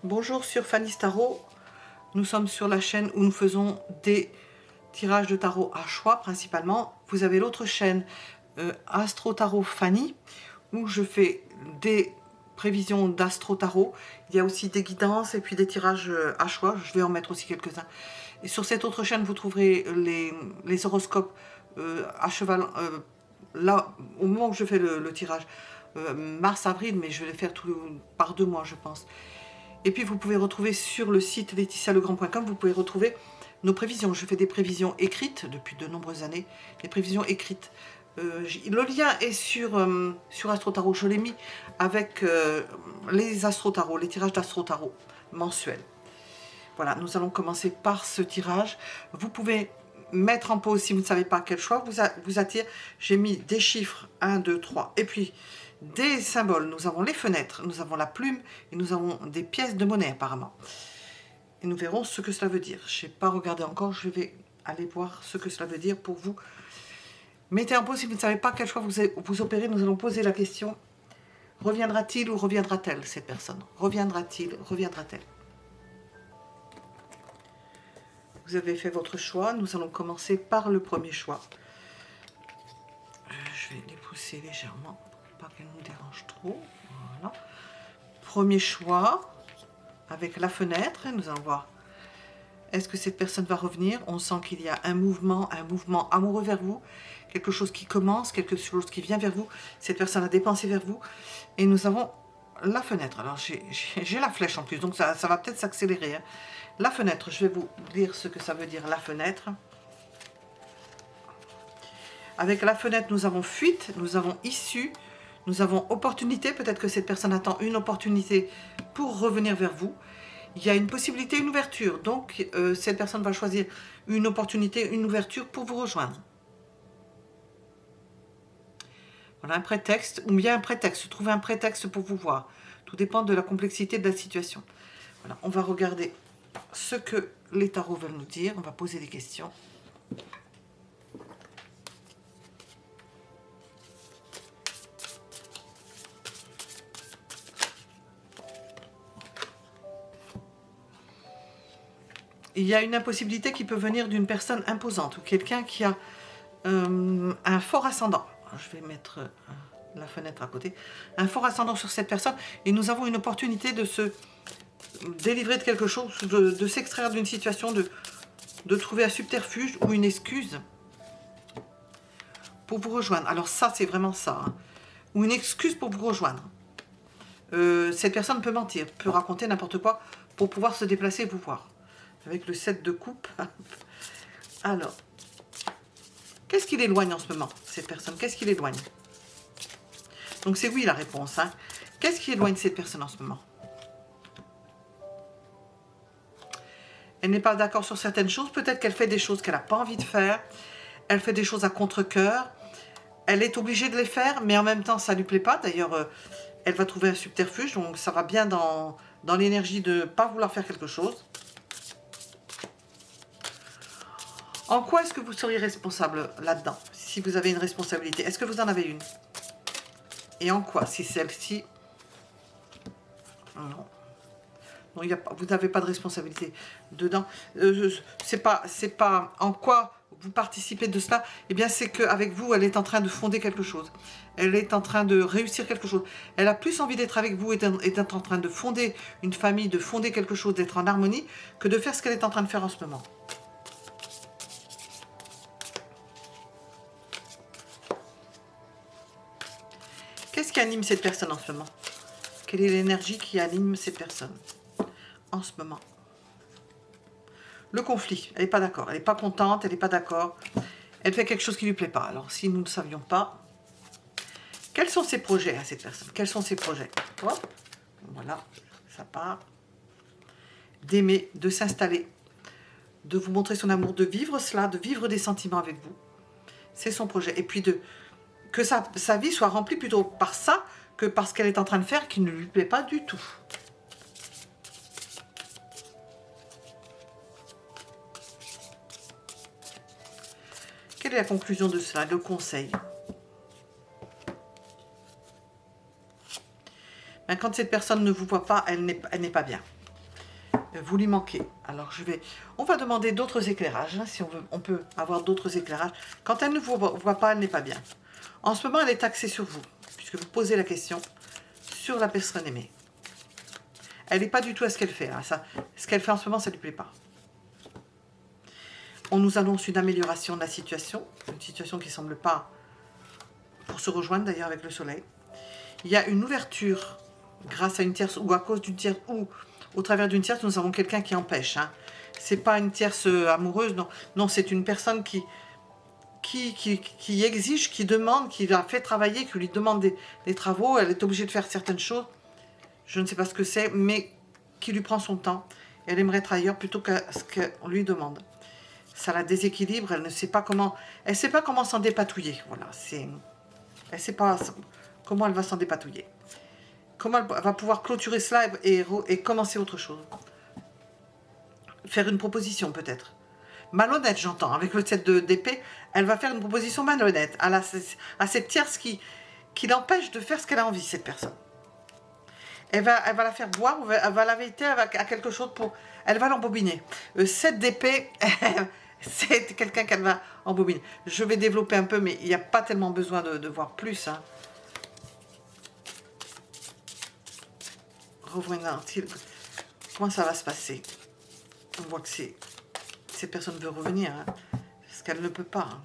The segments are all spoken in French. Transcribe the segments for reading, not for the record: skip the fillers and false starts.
Bonjour sur Fanny's Tarot. Nous sommes sur la chaîne où nous faisons des tirages de tarot à choix principalement. Vous avez l'autre chaîne Astro Tarot Fanny où je fais des prévisions d'Astro Tarot. Il y a aussi des guidances et puis des tirages à choix. Je vais en mettre aussi quelques-uns. Et sur cette autre chaîne, vous trouverez les horoscopes à cheval, là, au moment où je fais le tirage, mars-avril, mais je vais les faire par 2 mois, je pense. Et puis vous pouvez retrouver sur le site laetitialegrand.com, vous pouvez retrouver nos prévisions. Je fais des prévisions écrites depuis de nombreuses années, des prévisions écrites. Le lien est sur Astro Tarot, je l'ai mis avec les Astro Tarot, les tirages d'Astro Tarot mensuels. Voilà, nous allons commencer par ce tirage. Vous pouvez mettre en pause si vous ne savez pas quel choix vous attire. J'ai mis des chiffres 1, 2, 3 et puis des symboles. Nous avons les fenêtres, nous avons la plume et nous avons des pièces de monnaie apparemment. Et nous verrons ce que cela veut dire. Je n'ai pas regardé encore, je vais aller voir ce que cela veut dire pour vous. Mettez en pause si vous ne savez pas quel choix vous opérez. Nous allons poser la question. Reviendra-t-il ou reviendra-t-elle cette personne? Reviendra-t-il, reviendra-t-elle? Vous avez fait votre choix. Nous allons commencer par le premier choix. Je vais les pousser légèrement pour pas qu'elles nous dérangent trop. Voilà. Premier choix avec la fenêtre. Nous allons voir. Est-ce que cette personne va revenir? On sent qu'il y a un mouvement amoureux vers vous. Quelque chose qui commence, quelque chose qui vient vers vous. Cette personne a dépensé vers vous. Et nous avons la fenêtre. Alors j'ai la flèche en plus, donc ça va peut-être s'accélérer. Hein. La fenêtre, je vais vous dire ce que ça veut dire la fenêtre. Avec la fenêtre, nous avons fuite, nous avons issue, nous avons opportunité. Peut-être que cette personne attend une opportunité pour revenir vers vous. Il y a une possibilité, une ouverture. Donc, cette personne va choisir une opportunité, une ouverture pour vous rejoindre. Voilà un prétexte, ou bien un prétexte. Trouver un prétexte pour vous voir. Tout dépend de la complexité de la situation. Voilà, on va regarder ce que les tarots veulent nous dire. On va poser des questions. Il y a une impossibilité qui peut venir d'une personne imposante ou quelqu'un qui a un fort ascendant. Je vais mettre la fenêtre à côté. Un fort ascendant sur cette personne et nous avons une opportunité de se délivrer de quelque chose, de s'extraire d'une situation, de trouver un subterfuge ou une excuse pour vous rejoindre. Alors ça, c'est vraiment ça. Hein. Ou une excuse pour vous rejoindre. Cette personne peut mentir, peut raconter n'importe quoi pour pouvoir se déplacer et vous voir. Avec le 7 de coupe. Alors, qu'est-ce qui l'éloigne en ce moment, cette personne? Qu'est-ce qui l'éloigne? Donc c'est oui la réponse. Hein. Qu'est-ce qui éloigne cette personne en ce moment? Elle n'est pas d'accord sur certaines choses. Peut-être qu'elle fait des choses qu'elle n'a pas envie de faire. Elle fait des choses à contre-cœur. Elle est obligée de les faire, mais en même temps, ça ne lui plaît pas. D'ailleurs, elle va trouver un subterfuge. Donc ça va bien dans l'énergie de ne pas vouloir faire quelque chose. En quoi est-ce que vous seriez responsable là-dedans? Si vous avez une responsabilité, est-ce que vous en avez une? Et en quoi? Si celle-ci... Non. Non, vous n'avez pas de responsabilité dedans. C'est pas en quoi vous participez de cela. Eh bien, c'est qu'avec vous, elle est en train de fonder quelque chose. Elle est en train de réussir quelque chose. Elle a plus envie d'être avec vous et d'être en train de fonder une famille, de fonder quelque chose, d'être en harmonie, que de faire ce qu'elle est en train de faire en ce moment. Qu'est-ce qui anime cette personne en ce moment? Quelle est l'énergie qui anime cette personne en ce moment? Le conflit, elle n'est pas d'accord, elle n'est pas contente, elle n'est pas d'accord. Elle fait quelque chose qui ne lui plaît pas. Alors, si nous ne savions pas, quels sont ses projets à cette personne? Quels sont ses projets? Hop, voilà, ça part. D'aimer, de s'installer, de vous montrer son amour, de vivre cela, de vivre des sentiments avec vous. C'est son projet. Et puis que sa vie soit remplie plutôt par ça que par ce qu'elle est en train de faire qui ne lui plaît pas du tout. Quelle est la conclusion de cela? Le conseil. Ben, quand cette personne ne vous voit pas, elle n'est pas bien. vous lui manquez. Alors on va demander d'autres éclairages, hein, si on veut, on peut avoir d'autres éclairages. Quand elle ne vous voit pas, elle n'est pas bien. En ce moment, elle est axée sur vous, puisque vous posez la question sur la personne aimée. Elle n'est pas du tout à ce qu'elle fait. Hein, ce qu'elle fait en ce moment, ça ne lui plaît pas. On nous annonce une amélioration de la situation, une situation qui ne semble pas pour se rejoindre d'ailleurs avec le soleil. Il y a une ouverture grâce à une tierce ou à cause d'une tierce ou au travers d'une tierce, nous avons quelqu'un qui empêche. Hein. Ce n'est pas une tierce amoureuse, non, non, c'est une personne qui exige, qui demande, qui la fait travailler, qui lui demande des travaux. Elle est obligée de faire certaines choses. Je ne sais pas ce que c'est, mais qui lui prend son temps. Elle aimerait être ailleurs plutôt qu'à ce qu'on lui demande. Ça la déséquilibre, elle ne sait pas comment, elle sait pas comment s'en dépatouiller. Voilà, elle ne sait pas comment elle va s'en dépatouiller. Comment elle va pouvoir clôturer cela et commencer autre chose. Faire une proposition peut-être. Malhonnête, j'entends. Avec le 7 d'épée, elle va faire une proposition malhonnête à cette tierce qui l'empêche de faire ce qu'elle a envie, cette personne. Elle va la faire boire, elle va l'inviter à quelque chose pour... Elle va l'embobiner. 7 d'épée, c'est quelqu'un qu'elle va embobiner. Je vais développer un peu, mais il n'y a pas tellement besoin de voir plus. Hein. Revenir-t-il? Comment ça va se passer? On voit que cette personne veut revenir, hein, parce qu'elle ne peut pas. Hein.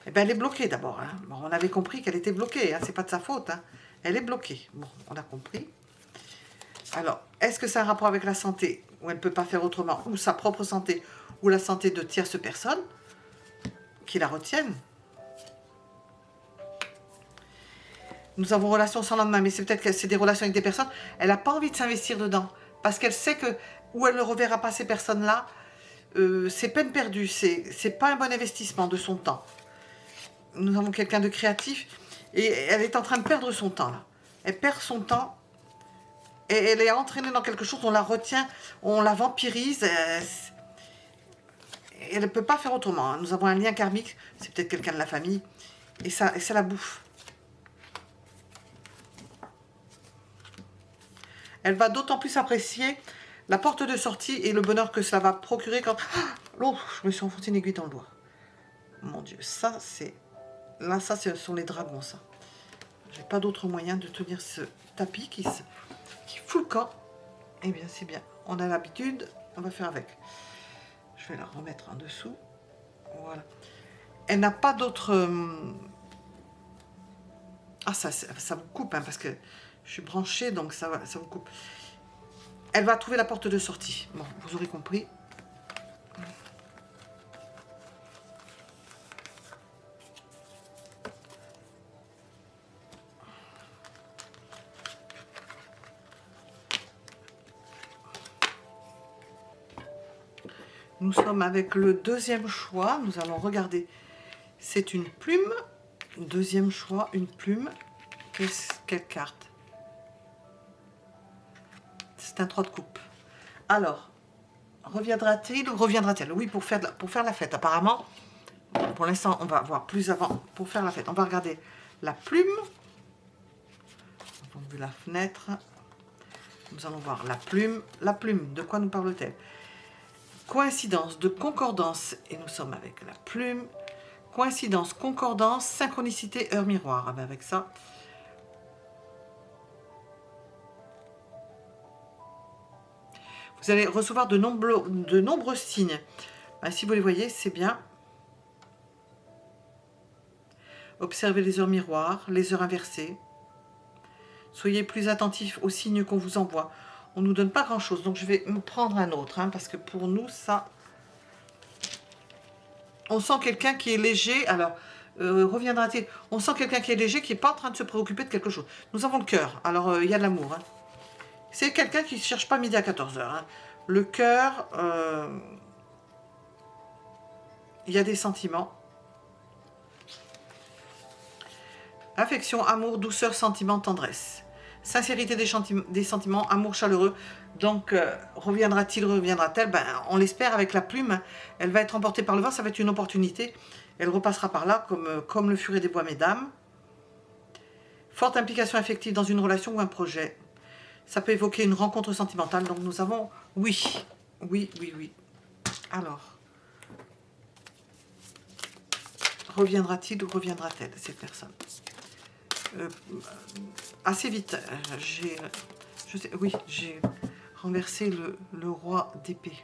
Eh bien, elle est bloquée d'abord. Hein. Bon, on avait compris qu'elle était bloquée, hein, c'est pas de sa faute. Hein. Elle est bloquée. Bon, on a compris. Alors, est-ce que ça a un rapport avec la santé, où elle ne peut pas faire autrement, ou sa propre santé, ou la santé de tierces personnes qui la retiennent? Nous avons relation sans lendemain, mais c'est peut-être que c'est des relations avec des personnes. Elle n'a pas envie de s'investir dedans, parce qu'elle sait que où elle ne reverra pas ces personnes-là, c'est peine perdue, c'est pas un bon investissement de son temps. Nous avons quelqu'un de créatif, et elle est en train de perdre son temps, là. Elle perd son temps, et elle est entraînée dans quelque chose, on la retient, on la vampirise, elle ne peut pas faire autrement. Hein. Nous avons un lien karmique, c'est peut-être quelqu'un de la famille, et ça la bouffe. Elle va d'autant plus apprécier la porte de sortie et le bonheur que cela va procurer quand... Oh, je me suis enfoncé une aiguille dans le doigt. Mon Dieu, ça c'est... Là, ça, ce sont les dragons, ça. J'ai pas d'autre moyen de tenir ce tapis qui fout le camp. Eh bien, c'est bien. On a l'habitude, on va faire avec. Je vais la remettre en dessous. Voilà. Elle n'a pas d'autre... Ah, ça vous coupe, hein, parce que je suis branchée, donc ça vous coupe. Elle va trouver la porte de sortie. Bon, vous aurez compris. Nous sommes avec le deuxième choix. Nous allons regarder. C'est une plume. Deuxième choix, une plume. Quelle carte? C'est un 3 de coupe. Alors, reviendra-t-il ou reviendra-t-elle? Oui, pour faire la fête. Apparemment, pour l'instant, on va voir plus avant. Pour faire la fête, on va regarder la plume. On a vu la fenêtre. Nous allons voir la plume. La plume, de quoi nous parle-t-elle? Coïncidence, de concordance. Et nous sommes avec la plume. Coïncidence, concordance, synchronicité, heure miroir. Ah ben avec ça... Vous allez recevoir de nombreux signes. Ben, si vous les voyez, c'est bien. Observez les heures miroirs, les heures inversées. Soyez plus attentifs aux signes qu'on vous envoie. On ne nous donne pas grand-chose, donc je vais me prendre un autre, hein, parce que pour nous, ça... On sent quelqu'un qui est léger, alors, reviendra-t-il? On sent quelqu'un qui est léger, qui n'est pas en train de se préoccuper de quelque chose. Nous avons le cœur, alors il y a de l'amour, hein. C'est quelqu'un qui ne cherche pas midi à 14 h. Hein. Le cœur, il y a des sentiments. Affection, amour, douceur, sentiment, tendresse. Sincérité des sentiments, amour chaleureux. Donc, reviendra-t-il, reviendra-t-elle? Ben, on l'espère avec la plume. Elle va être emportée par le vent, ça va être une opportunité. Elle repassera par là, comme le furet des bois, mesdames. Forte implication affective dans une relation ou un projet. Ça peut évoquer une rencontre sentimentale. Donc nous avons oui, oui, oui, oui. Alors, reviendra-t-il ou reviendra-t-elle, cette personne? Assez vite, oui, j'ai renversé le roi d'épée.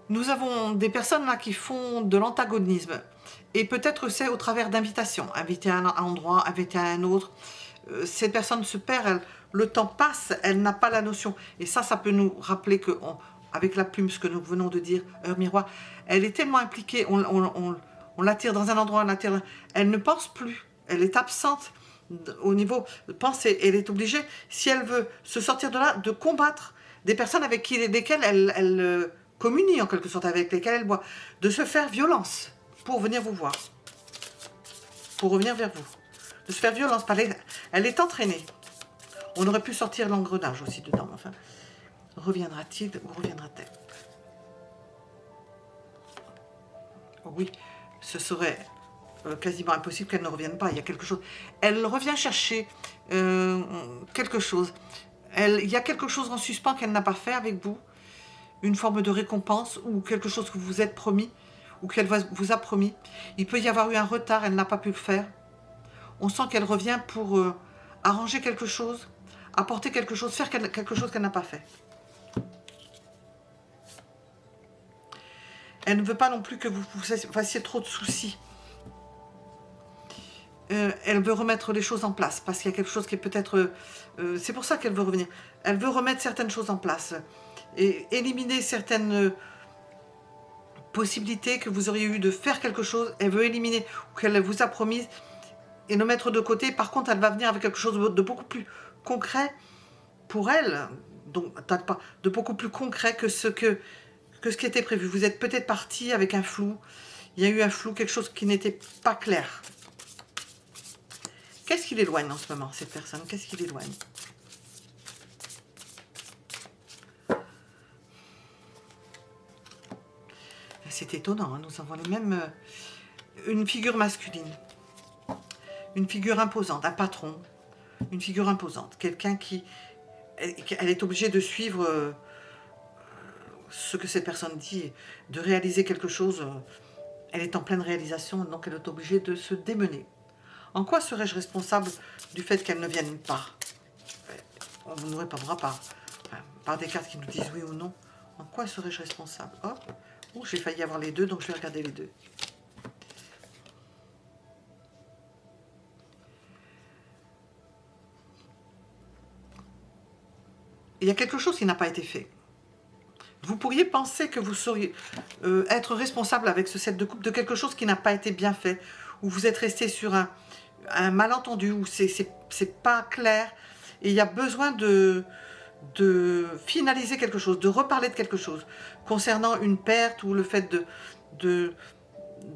Nous avons des personnes là qui font de l'antagonisme. Et peut-être c'est au travers d'invitations. Inviter à un endroit, inviter à un autre. Cette personne se perd, le temps passe, elle n'a pas la notion. Et ça peut nous rappeler que, avec la plume, ce que nous venons de dire, heure miroir, elle est tellement impliquée, on l'attire dans un endroit, on l'attire, elle ne pense plus, elle est absente au niveau de pensée. Elle est obligée, si elle veut se sortir de là, de combattre des personnes avec lesquelles elle communie en quelque sorte, avec lesquelles elle boit, de se faire violence pour venir vous voir, pour revenir vers vous, de se faire violence. Elle est entraînée. On aurait pu sortir l'engrenage aussi dedans, enfin. Reviendra-t-il ou reviendra-t-elle? Oui, ce serait quasiment impossible qu'elle ne revienne pas. Il y a quelque chose. Elle revient chercher quelque chose. Il y a quelque chose en suspens qu'elle n'a pas fait avec vous. Une forme de récompense ou quelque chose que vous vous êtes promis ou qu'elle vous a promis. Il peut y avoir eu un retard, elle n'a pas pu le faire. On sent qu'elle revient pour arranger quelque chose, apporter quelque chose, faire quelque chose qu'elle n'a pas fait. Elle ne veut pas non plus que vous fassiez trop de soucis. Elle veut remettre les choses en place parce qu'il y a quelque chose qui est peut-être... c'est pour ça qu'elle veut revenir. Elle veut remettre certaines choses en place et éliminer certaines possibilités que vous auriez eu de faire quelque chose. Elle veut éliminer ou qu'elle vous a promis et le mettre de côté. Par contre, elle va venir avec quelque chose de beaucoup plus concret pour elle. Donc, de beaucoup plus concret que ce qui était prévu. Vous êtes peut-être parti avec un flou. Il y a eu un flou, quelque chose qui n'était pas clair. Qu'est-ce qui l'éloigne en ce moment, cette personne? Qu'est-ce qui l'éloigne? C'est étonnant, hein, nous avons les mêmes... une figure masculine. Une figure imposante, un patron. Une figure imposante. Quelqu'un qui... Elle est obligée de suivre... ce que cette personne dit, de réaliser quelque chose, elle est en pleine réalisation, donc elle est obligée de se démener. En quoi serais-je responsable du fait qu'elle ne vienne pas? On ne nous répondra pas, par des cartes qui nous disent oui ou non. En quoi serais-je responsable? Hop, oh, j'ai failli avoir les deux, donc je vais regarder les deux. Il y a quelque chose qui n'a pas été fait. Vous pourriez penser que vous sauriez être responsable avec ce set de coupe de quelque chose qui n'a pas été bien fait, où vous êtes resté sur un malentendu, où c'est pas clair, et il y a besoin de finaliser quelque chose, de reparler de quelque chose, concernant une perte ou le fait de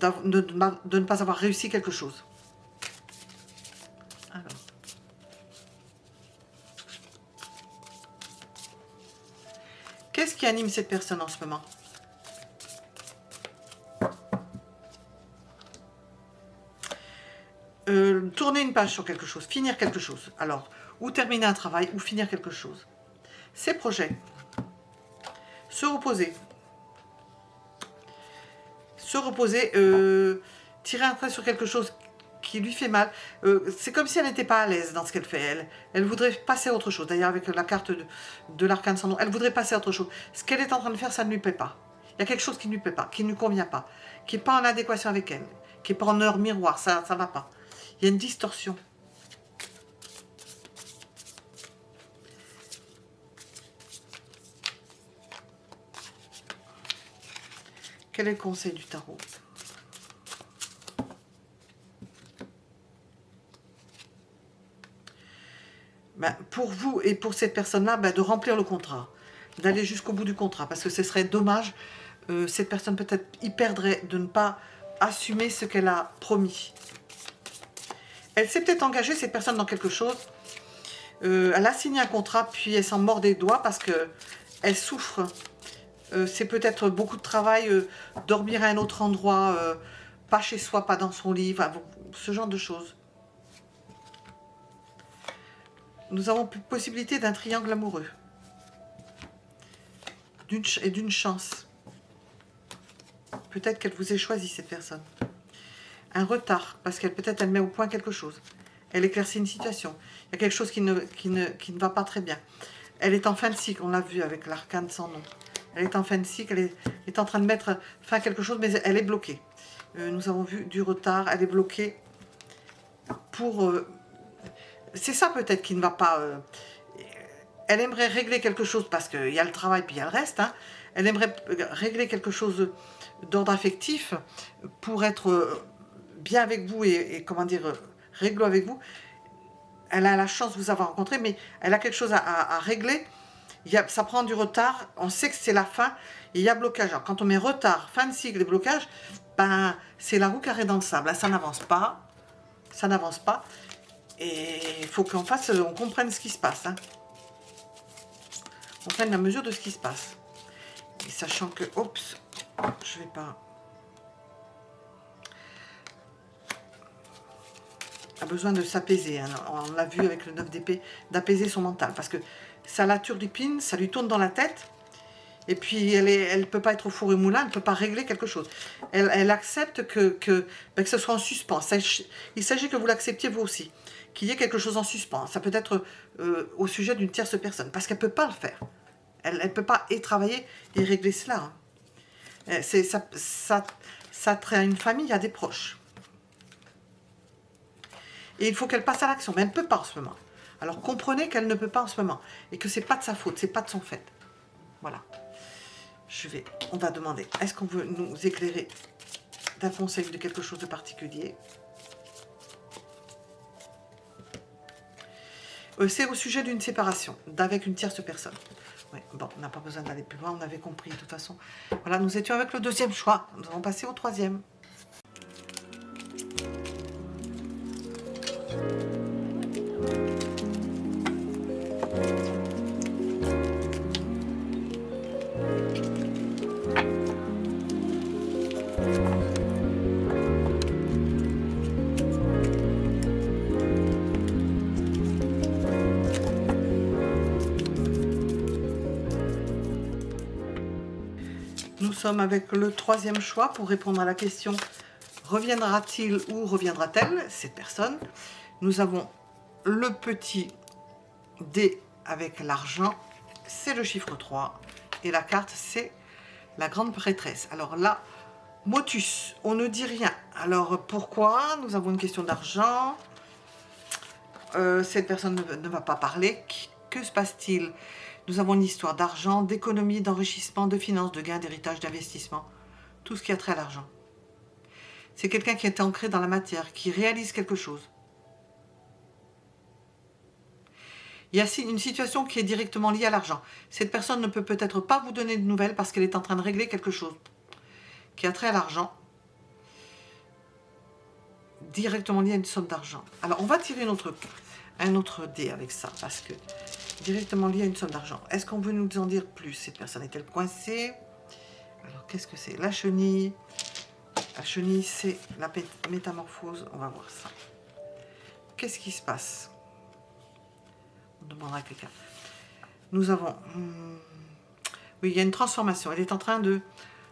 ne pas avoir réussi quelque chose. Alors. Qu'est-ce qui anime cette personne en ce moment? Tourner une page sur quelque chose, finir quelque chose. Alors, ou terminer un travail, ou finir quelque chose. Ses projets. Se reposer. Se reposer, tirer un trait sur quelque chose qui lui fait mal. C'est comme si elle n'était pas à l'aise dans ce qu'elle fait. Elle voudrait passer à autre chose. D'ailleurs, avec la carte de l'arcane sans nom, elle voudrait passer à autre chose. Ce qu'elle est en train de faire, ça ne lui plaît pas. Il y a quelque chose qui ne lui plaît pas, qui ne lui convient pas, qui n'est pas en adéquation avec elle, qui n'est pas en heure miroir, ça ne va pas. Il y a une distorsion. Quel est le conseil du tarot? Ben, pour vous et pour cette personne-là, ben, de remplir le contrat, d'aller jusqu'au bout du contrat, parce que ce serait dommage, cette personne peut-être y perdrait de ne pas assumer ce qu'elle a promis. Elle s'est peut-être engagée, cette personne, dans quelque chose, elle a signé un contrat, puis elle s'en mord des doigts parce qu'elle souffre. C'est peut-être beaucoup de travail, dormir à un autre endroit, pas chez soi, pas dans son lit. Enfin, ce genre de choses. Nous avons possibilité d'un triangle amoureux. Et d'une chance. Peut-être qu'elle vous ait choisi, cette personne. Un retard, parce qu'elle peut-être elle met au point quelque chose. Elle éclaircit une situation. Il y a quelque chose qui ne va pas très bien. Elle est en fin de cycle, on l'a vu avec l'arcane sans nom. Elle est en fin de cycle, elle est en train de mettre fin à quelque chose, mais elle est bloquée. Nous avons vu du retard, elle est bloquée pour... c'est ça peut-être qui ne va pas... elle aimerait régler quelque chose, parce qu'il y a le travail, puis il y a le reste. Hein. Elle aimerait régler quelque chose d'ordre affectif pour être bien avec vous et comment dire, réglo avec vous. Elle a la chance de vous avoir rencontré, mais elle a quelque chose à régler. Ça prend du retard, on sait que c'est la fin, et il y a blocage. Alors, quand on met retard, fin de cycle et blocage, ben, c'est la roue carrée dans le sable. Là, ça n'avance pas, et il faut qu'on comprenne ce qui se passe. Hein. On prenne la mesure de ce qui se passe. Et sachant que, oups, je vais pas... a besoin de s'apaiser. Hein. On l'a vu avec le 9 d'épée, d'apaiser son mental. Parce que ça la turlupine, ça lui tourne dans la tête. Et puis, elle ne peut pas être au four et moulin, elle ne peut pas régler quelque chose. Elle accepte que ce soit en suspens. Il s'agit que vous l'acceptiez vous aussi. Qu'il y ait quelque chose en suspens. Ça peut être au sujet d'une tierce personne. Parce qu'elle ne peut pas le faire. Elle ne peut pas travailler et régler cela. Hein. Ça trait à une famille, à des proches. Et il faut qu'elle passe à l'action. Mais elle ne peut pas en ce moment. Alors comprenez qu'elle ne peut pas en ce moment. Et que ce n'est pas de sa faute, ce n'est pas de son fait. Voilà. On va demander, est-ce qu'on veut nous éclairer d'un conseil de quelque chose de particulier? C'est au sujet d'une séparation, d'avec une tierce personne. Ouais, bon, on n'a pas besoin d'aller plus loin, on avait compris de toute façon. Voilà, nous étions avec le deuxième choix. Nous allons passer au troisième. Nous sommes avec le troisième choix pour répondre à la question « Reviendra-t-il ou reviendra-t-elle » cette personne. Nous avons le petit dé avec l'argent, c'est le chiffre 3. Et la carte, c'est la grande prêtresse. Alors là, motus, on ne dit rien. Alors pourquoi? Nous avons une question d'argent. Cette personne ne va pas parler. Que se passe-t-il? Nous avons une histoire d'argent, d'économie, d'enrichissement, de finances, de gains, d'héritage, d'investissement. Tout ce qui a trait à l'argent. C'est quelqu'un qui est ancré dans la matière, qui réalise quelque chose. Il y a une situation qui est directement liée à l'argent. Cette personne ne peut peut-être pas vous donner de nouvelles parce qu'elle est en train de régler quelque chose qui a trait à l'argent, directement lié à une somme d'argent. Alors, on va tirer un autre dé avec ça, parce que directement lié à une somme d'argent. Est-ce qu'on veut nous en dire plus? Cette personne est-elle coincée? Alors, qu'est-ce que c'est? La chenille. La chenille, c'est la métamorphose. On va voir ça. Qu'est-ce qui se passe? On demandera à quelqu'un. Nous avons... oui, il y a une transformation. Elle est en train de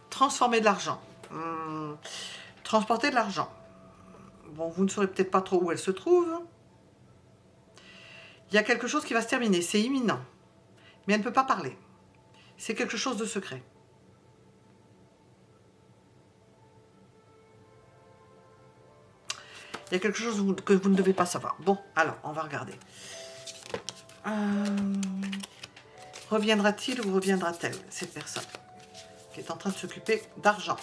transformer de l'argent. Transporter de l'argent. Bon, vous ne saurez peut-être pas trop où elle se trouve. Il y a quelque chose qui va se terminer. C'est imminent. Mais elle ne peut pas parler. C'est quelque chose de secret. Il y a quelque chose que vous ne devez pas savoir. Bon, alors, on va regarder. Reviendra-t-il ou reviendra-t-elle, cette personne qui est en train de s'occuper d'argent?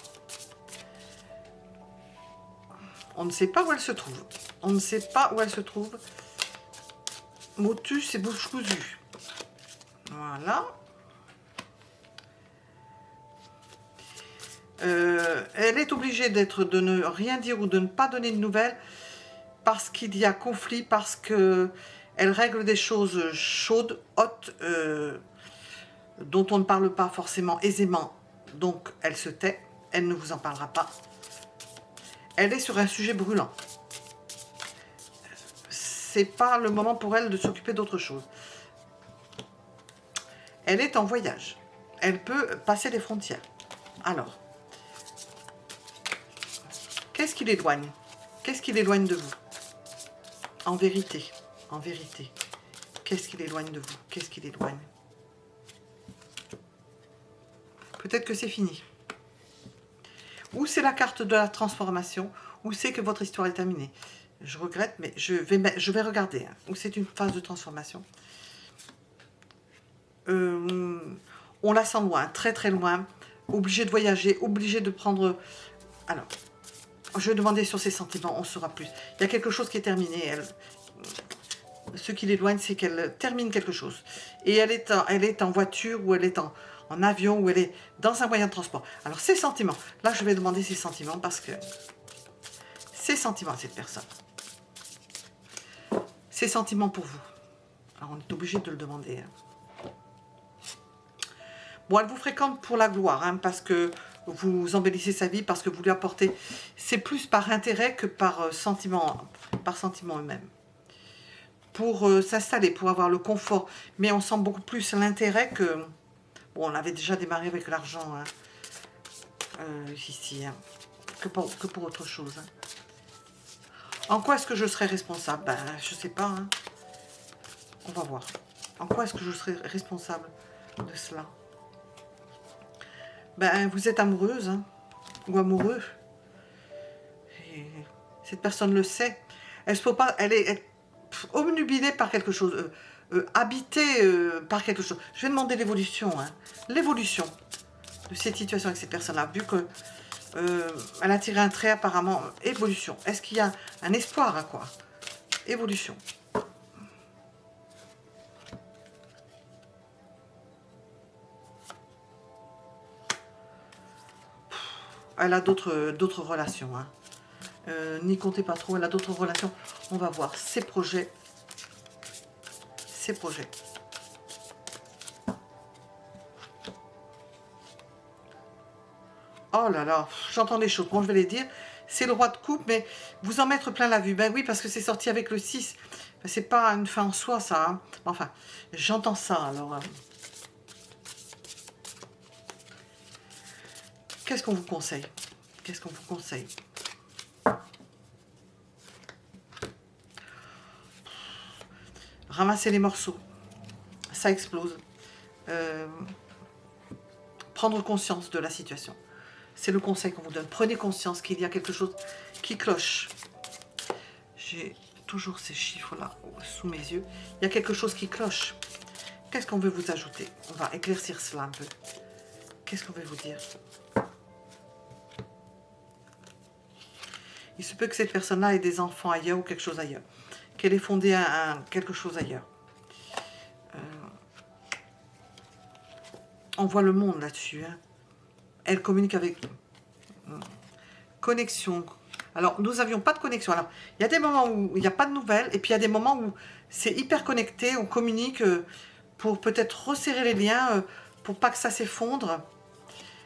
On ne sait pas où elle se trouve. On ne sait pas où elle se trouve. Motus et bouche cousue. Voilà. Elle est obligée de ne rien dire ou de ne pas donner de nouvelles parce qu'il y a conflit, parce qu'elle règle des choses chaudes, hautes, dont on ne parle pas forcément aisément. Donc elle se tait, elle ne vous en parlera pas. Elle est sur un sujet brûlant. c'est pas le moment pour elle de s'occuper d'autre chose. Elle est en voyage. Elle peut passer les frontières. Alors, qu'est-ce qui l'éloigne? Qu'est-ce qui l'éloigne de vous? En vérité, qu'est-ce qui l'éloigne de vous? Qu'est-ce qui l'éloigne? Peut-être que c'est fini. Ou c'est la carte de la transformation, ou c'est que votre histoire est terminée. Je regrette, mais je vais regarder. Hein. Ou c'est une phase de transformation. On la sent loin, très très loin. Obligé de voyager, obligé de prendre... Alors, je vais demander sur ses sentiments, on saura plus. Il y a quelque chose qui est terminé. Ce qui l'éloigne, c'est qu'elle termine quelque chose. Et elle est en voiture, ou elle est en avion, ou elle est dans un moyen de transport. Alors, ses sentiments. Là, je vais demander ses sentiments, parce que... Ses sentiments à cette personne. Ses sentiments pour vous. Alors, on est obligé de le demander. Hein. Bon, elle vous fréquente pour la gloire, hein, parce que vous embellissez sa vie, parce que vous lui apportez... C'est plus par intérêt que par sentiment eux-mêmes. Pour s'installer, pour avoir le confort. Mais on sent beaucoup plus l'intérêt que... Bon, on avait déjà démarré avec l'argent, hein, ici, hein, que pour autre chose. Hein. En quoi est-ce que je serais responsable? Ben, je sais pas. Hein. On va voir. En quoi est-ce que je serais responsable de cela? Ben, vous êtes amoureuse, hein, ou amoureux. Et cette personne le sait. Elle se peut pas... Elle est obnubilée par quelque chose. Habitée par quelque chose. Je vais demander l'évolution. Hein, l'évolution de cette situation avec cette personne-là. Vu que elle a tiré un trait apparemment. Évolution. Est-ce qu'il y a un espoir à quoi? Évolution. Elle a d'autres relations. Hein. N'y comptez pas trop, elle a d'autres relations. On va voir ses projets. Ses projets. Oh là là, j'entends des choses. Bon, je vais les dire. C'est le roi de coupe, mais vous en mettre plein la vue. Ben oui, parce que c'est sorti avec le 6. Ben, c'est pas une fin en soi, ça. Hein. Enfin, j'entends ça, alors. Qu'est-ce qu'on vous conseille? Qu'est-ce qu'on vous conseille? Ramasser les morceaux. Ça explose. Prendre conscience de la situation. C'est le conseil qu'on vous donne. Prenez conscience qu'il y a quelque chose qui cloche. J'ai toujours ces chiffres-là sous mes yeux. Il y a quelque chose qui cloche. Qu'est-ce qu'on veut vous ajouter? On va éclaircir cela un peu. Qu'est-ce qu'on veut vous dire? Il se peut que cette personne-là ait des enfants ailleurs ou quelque chose ailleurs. Qu'elle ait fondé quelque chose ailleurs. On voit le monde là-dessus. Hein. Elle communique avec nous. Connexion. Alors, nous n'avions pas de connexion. Alors, il y a des moments où il n'y a pas de nouvelles. Et puis, il y a des moments où c'est hyper connecté. On communique pour peut-être resserrer les liens, pour pas que ça s'effondre.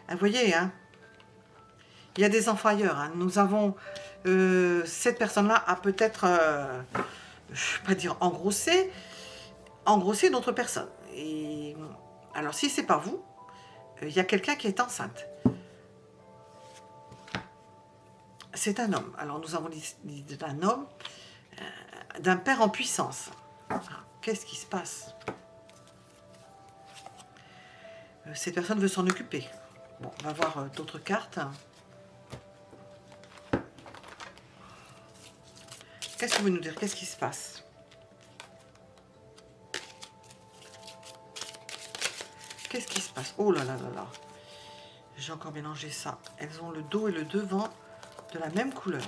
Vous voyez, hein, il y a des enfants ailleurs. Hein. Nous avons... cette personne-là a peut-être... je ne vais pas dire engrossé d'autres personnes. Et alors, si c'est pas vous, il y a quelqu'un qui est enceinte. C'est un homme. Alors, nous avons dit d'un homme, d'un père en puissance. Qu'est-ce qui se passe? Cette personne veut s'en occuper. Bon, on va voir d'autres cartes. Qu'est-ce que vous voulez nous dire? Qu'est-ce qui se passe? Qu'est-ce qui se passe? Oh là là là là. J'ai encore mélangé ça. Elles ont le dos et le devant de la même couleur.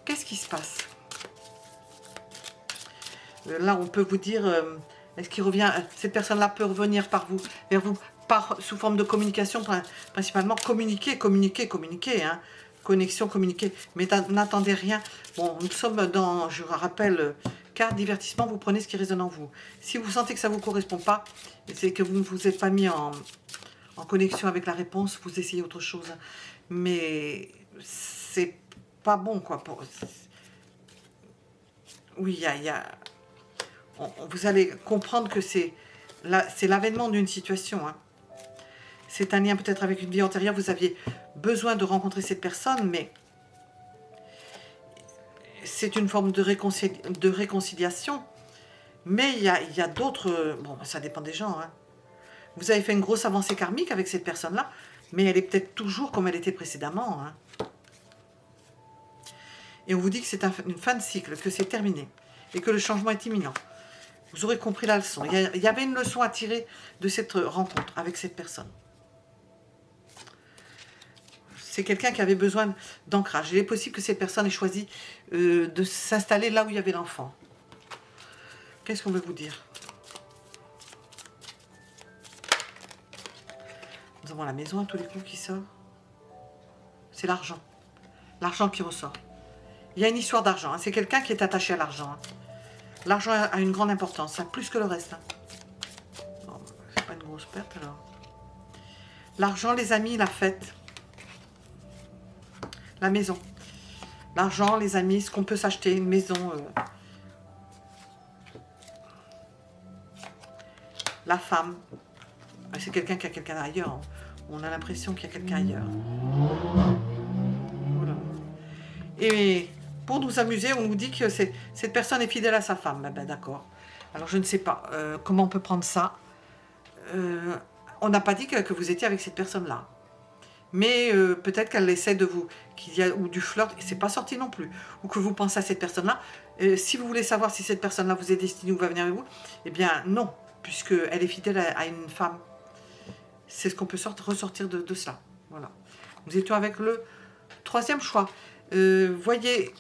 Qu'est-ce qui se passe? Là, on peut vous dire, est-ce qu'il revient, cette personne-là peut revenir vers vous, sous forme de communication, principalement communiquer, hein. Connexion, communiquer, mais n'attendez rien. Bon, nous sommes dans, je rappelle, carte divertissement, vous prenez ce qui résonne en vous. Si vous sentez que ça ne vous correspond pas, c'est que vous ne vous êtes pas mis en connexion avec la réponse, vous essayez autre chose. Mais c'est pas bon, quoi. oui, vous allez comprendre que c'est l'avènement d'une situation. Hein. C'est un lien peut-être avec une vie antérieure. Vous aviez besoin de rencontrer cette personne, mais c'est une forme de réconciliation. Mais il y a d'autres... Bon, ça dépend des gens. Hein. Vous avez fait une grosse avancée karmique avec cette personne-là, mais elle est peut-être toujours comme elle était précédemment. Hein. Et on vous dit que c'est une fin de cycle, que c'est terminé, et que le changement est imminent. Vous aurez compris la leçon. Il y avait une leçon à tirer de cette rencontre avec cette personne. C'est quelqu'un qui avait besoin d'ancrage. Il est possible que cette personne ait choisi de s'installer là où il y avait l'enfant. Qu'est-ce qu'on veut vous dire? Nous avons la maison à tous les coups qui sort. C'est l'argent. L'argent qui ressort. Il y a une histoire d'argent. Hein. C'est quelqu'un qui est attaché à l'argent. Hein. L'argent a une grande importance, hein, plus que le reste. Hein. Bon, c'est pas une grosse perte alors. L'argent, les amis, la fête. La maison. L'argent, les amis, ce qu'on peut s'acheter, une maison. La femme. C'est quelqu'un qui a quelqu'un ailleurs. Hein. On a l'impression qu'il y a quelqu'un ailleurs. Voilà. Et pour nous amuser, on nous dit que cette personne est fidèle à sa femme. Ben, d'accord. Alors je ne sais pas comment on peut prendre ça. On n'a pas dit que vous étiez avec cette personne-là. Mais peut-être qu'elle essaie de vous, qu'il y a ou du flirt, et c'est pas sorti non plus, ou que vous pensez à cette personne-là. Si vous voulez savoir si cette personne-là vous est destinée ou va venir avec vous, eh bien non, puisqu'elle est fidèle à une femme. C'est ce qu'on peut ressortir de cela. Voilà. Nous étions avec le troisième choix. Voyez,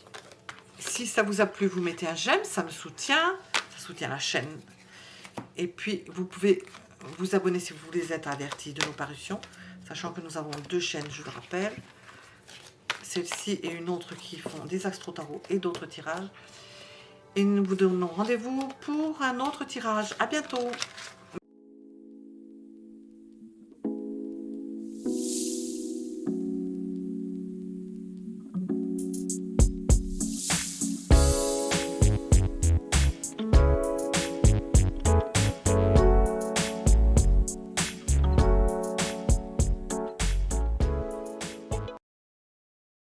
si ça vous a plu, vous mettez un j'aime, ça me soutient, ça soutient la chaîne. Et puis, vous pouvez vous abonner si vous voulez être averti de nos parutions. Sachant que nous avons 2 chaînes, je le rappelle. Celle-ci et une autre qui font des astro-tarot et d'autres tirages. Et nous vous donnons rendez-vous pour un autre tirage. À bientôt!